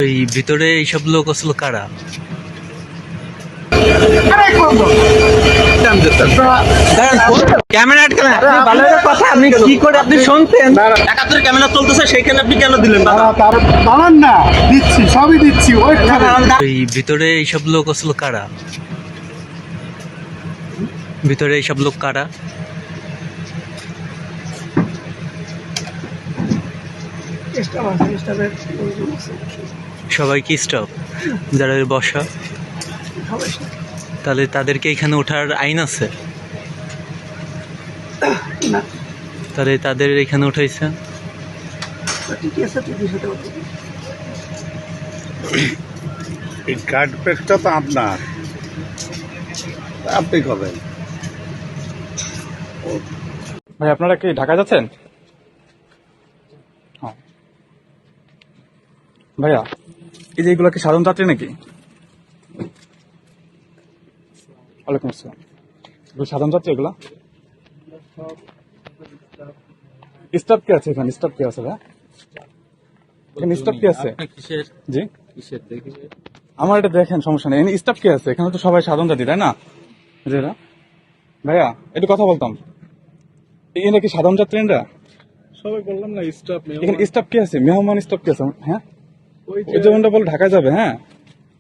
এই ভিতরে এইসব লোক আসলে কারা? ক্যামেরা আটকালেন, ভালো কথা। আপনি কি করে আপনি শুনতেন? ৭১ ক্যামেরা চলতেছে, সেইখানে আপনি কেন দিলেন? দাঁড়ান না, দিচ্ছি, সবই দিচ্ছি। এই ভিতরে এইসব লোক আসলে কারা? ভিতরে এইসব লোক কারা? সবাই কি স্টাফ যারা বসা? তাহলে তাদেরকে এখানে ওঠার আইন আছে? তাহলে তাদের এখানে উঠাইছে? এই কার্ড পেজটা তো আপনার, আপনি করবেন। ভাই আপনারা কি ঢাকা যাচ্ছেন? হ্যাঁ। ভাইয়া এই যে এগুলো কি সাধারণ যাত্রী নাকি? ওয়ালাইকুম আসসালাম। এগুলো সাধারণ যাত্রী? এগুলা স্টাফ কি আছে এখানে? স্টাফ কি আছে? ভাই এখানে স্টাফ কি আছে? জি আমার এটা দেখেন, সমস্যা নেই। এখানে স্টাফ কি আছে? এখানে তো সবাই সাধারণ যাত্রী, তাই না? ভাইয়া একটু কথা বলতাম। এই নাকি সাধারণ যাত্রী? সবাই বললাম না স্টাফ। এখানে স্টাফ কি আছে? মেহমান স্টাফ কি আছে? হ্যাঁ, ওই যেমনটা বলে ঢাকা যাবে। হ্যাঁ,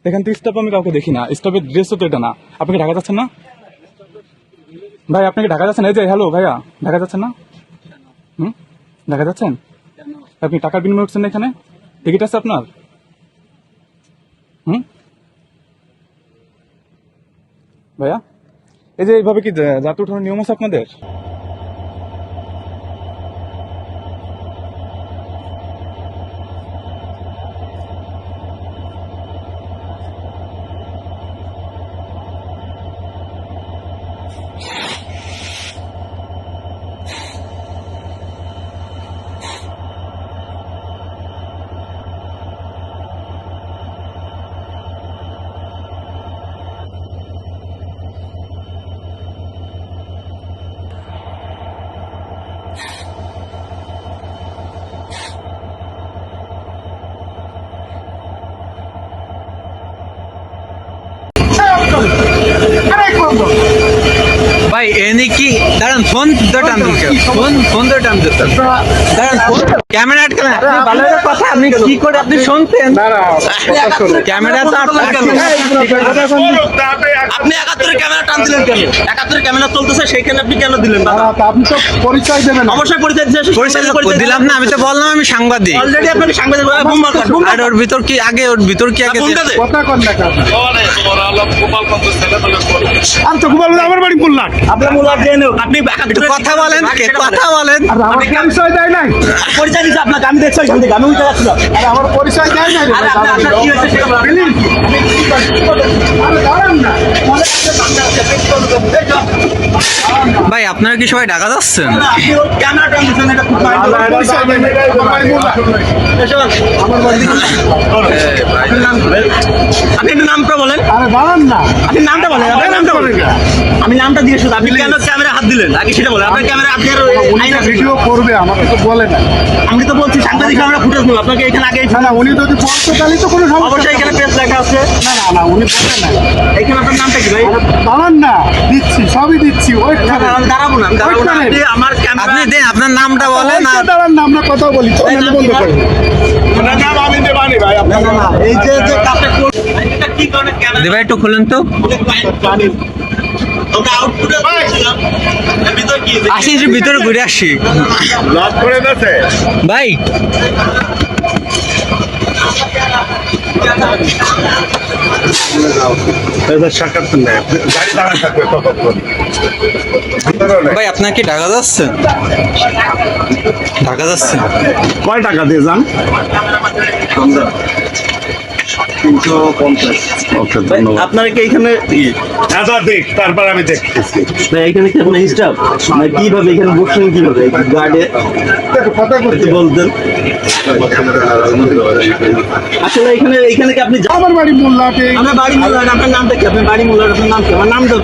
এখান থেকে স্টাফ আমি কাউকে দেখি না। স্টাফের ড্রেসও তো এটা না। আপনি কি ঢাকা যাচ্ছেন না ভাই? আপনি কি ঢাকা যাচ্ছেন? এই যে হ্যালো ভাইয়া, ঢাকা যাচ্ছেন না? ঢাকা যাচ্ছেন? আপনি টাকার বিনিময় উঠছেন না? এখানে টিকিট আছে আপনার? ভাইয়া এই যে এইভাবে কি যাত্রী ওঠানোর নিয়ম আছে আপনাদের? ভাই এনে কি দাঁড়ান, ফোন ধরে টান দিচ্ছে, ফোন ধরে টান দিচ্ছে। দাঁড়ান, ক্যামেরা আটকালেন, ভালো কথা। আপনি কি করে আপনি শুনতেন? ক্যামেরা তো আপনি ৭১ ক্যামেরা টান দিলেন কেন? ৭১ ক্যামেরা চলতেছে, সেইখানে আপনি কেন দিলেন? আপনি তো পরিচয় দেবেন। অবশ্যই পরিচয় দিলাম না, আমি তো বললাম আমি সাংবাদিক। অলরেডি আপনাকে সাংবাদিক আর ওর ভিতর কি আগে কথা কন না। আমি তো গোপাল, আমার বাড়ি মুল্লাট। আপনার মুলার জেনে আপনি কথা বলেন, কথা বলেন। আমার পরিচয় দেয় নাই। পরিচয় দিচ্ছে আপনাকে, আমি দেখছি ওইখান থেকে, আমি উঠে যাচ্ছিলাম। আরে আমার পরিচয় দেয় নাই। আরে আপনার কি হয়েছে সেটা বলেন। আরে দাঁড়ান না। ভাই আপনারা কি সবাই ঢাকা যাচ্ছেন? আপনি ওই ক্যামেরা টান দিচ্ছেন, এটা খুব পরিচয় দেয় নাই। আমার বাড়ি মুল্লাট। আমার বাড়ি আপনি একটু নামটা বলেন। আরে দাঁড়ান না। আপনি নামটা বলেন, আপনার নামটা বলেন। আমি নামটা দিয়ে শুধু আপনি কেন ক্যামেরা হাত দিলেন আগে সেটা বলেন। আপনার ক্যামেরা আপনি আর উনি ভিডিও করবে, আমাকে তো বলে না। আমি তো বলছি সাংবাদিক আমরা ফুটেজ নেব, আপনাকে এখানে আগে না উনি যদি বলতো তাহলে তো কোনো সমস্যা। অবশ্যই এখানে পেজ লেখা আছে। না উনি বলে না। এখানে আপনার নামটা কি ভাই? দাঁড়ান না, দিচ্ছি, সবই দিচ্ছি। ওই আমি দাঁড়াবো না, আমি দাঁড়াবো না। আপনি আমার আপনি ক্যামেরা দেন, আপনার নামটা বলেন। আর দাঁড়ান না, আমরা কথা বলি। তো বন্ধ করেন। নাম আমি দেবানি ভাই। আপনার না, এই যে কাপটা এটা কি কারণে ক্যামেরা দেবা একটু খুলেন তো। আমরা আউটপুটে ছিলাম এর ভিতর কি আসি, একটু ভিতরে ঘুরে আসি। লক করে দিয়েছে ভাই সাক্ষাৎ নেই, গাড়ি দাঁড়া থাকবে ততক্ষণ। ভাই আপনার কি ঢাকা যাচ্ছেন? ঢাকা যাচ্ছেন? কয় টাকা দিয়ে যান? 350। ওকে, ধন্যবাদ। আপনারা কি এখানে দেখ, তারপর আমি দেখতেছি। এখানে কি আপনার স্টাফ না কিভাবে এখানে বসছেন, কিভাবে গার্ডে কথা বলতে বলতেন? আসলে এখানে কি আপনি আমার বাড়ি মোল্লাটে। আমার বাড়ি মুল্লাট। আপনার নামটা কি? আপনার বাড়ি মুল্লাট, আপনার নাম কি? আমার নাম তো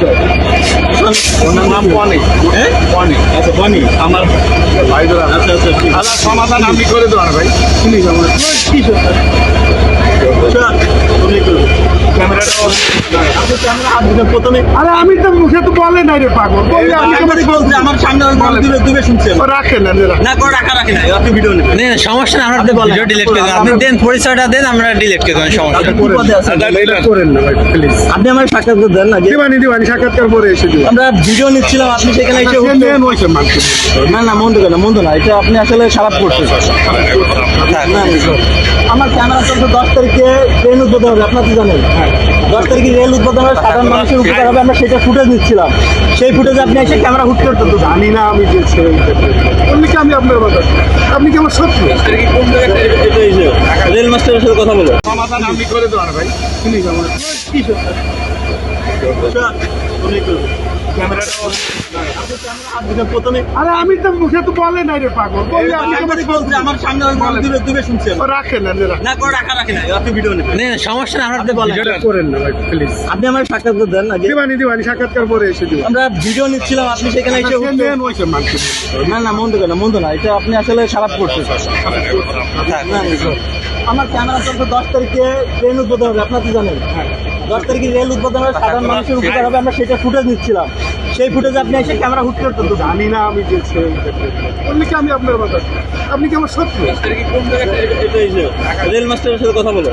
ওনার নাম বনি। হ্যাঁ বনি। আচ্ছা বনি আমার ভাই আচ্ছা আচ্ছা সমাধান আমি করে দেওয়ার ভাই। কি হাত দিলেন প্রথমে? আরে আমি তো মুখে তো বলে নাই রে পাগল বললে আমি সাংবাদিক বলছে, আমার সামনে দুবে শুনছি আমি। রাখেন না রে, রাখেন। না করে রাখি না, আপনি ভিডিও নেবেন। না, না, সমস্যা না, আমরা ভিডিও ডিলিট করে দেন। আপনি দেন, পরিচয়টা দেন, আমরা ডিলিট করে দেন, সমস্যা আপনি নেই। কি পদে আছেন? এটা করেন না ভাই প্লিজ। আপনি আমার সাক্ষাৎকার দেন না। দিবানি সাক্ষাৎকার পরে এসে দিও। আমরা ভিডিও নিচ্ছিলাম, আপনি সেখানে এসে মেন হয়েছে মানুষ। না না, মন্দ না, এটা আপনি আসলে খারাপ করছেন। না, না, আমার ক্যামেরা চলছে 10 তারিখে ট্রেন উদ্বোধন হবে, আপনার কি জানেন? 10 তারিখে রেল উদ্বোধন হবে, সাধারণ মানুষের উপকার হবে, আমরা সেটা ফুটেজ নিচ্ছিলাম। সেই ফুটেজে আপনি এসে ক্যামেরা হুট করতে তো জানি না আমি যে বললি কি আমি আপনার কথা, আপনি কি আমার শত্রু? রেল মাস্টারের সাথে কথা বলো। সমাধান আমি করে দেওয়ার ভাই শুনি আমার কি প্রথমে আরে আমি তো মুখে তো বলে নাই রে পাগল বললে আমি সাংবাদিক বলছে, আমার সামনে দুবে শুনছি আমি। রাখেন না রে, রাখেন। না করে রাখি না, আপনি ভিডিও নেবেন। না, না, সমস্যা না, আমরা ভিডিওটা করেন না ভাই প্লিজ। আপনি আমার সাক্ষাৎকার দেন না। দিবানি সাক্ষাৎকার পরে এসে দিও। আমরা ভিডিও নিচ্ছিলাম, আপনি সেখানে এসে মেন হয়েছে মানুষ। না না, মন্দ না, এটা আপনি আসলে খারাপ করছেন। না, না, আমার ক্যামেরা চলছে 10 তারিখে ট্রেন উদ্বোধন হবে, আপনার কি জানেন? 10 তারিখে রেল উদ্বোধন হবে, সাধারণ মানুষের উপকার হবে, আমরা সেটা ফুটেজ নিচ্ছিলাম। সেই ফুটেজে আপনি এসে ক্যামেরা হুট করতে তো জানি না আমি যে বললি কি আমি আপনার কথা, আপনি কি আমার শত্রু? রেল মাস্টারের সাথে কথা বলো।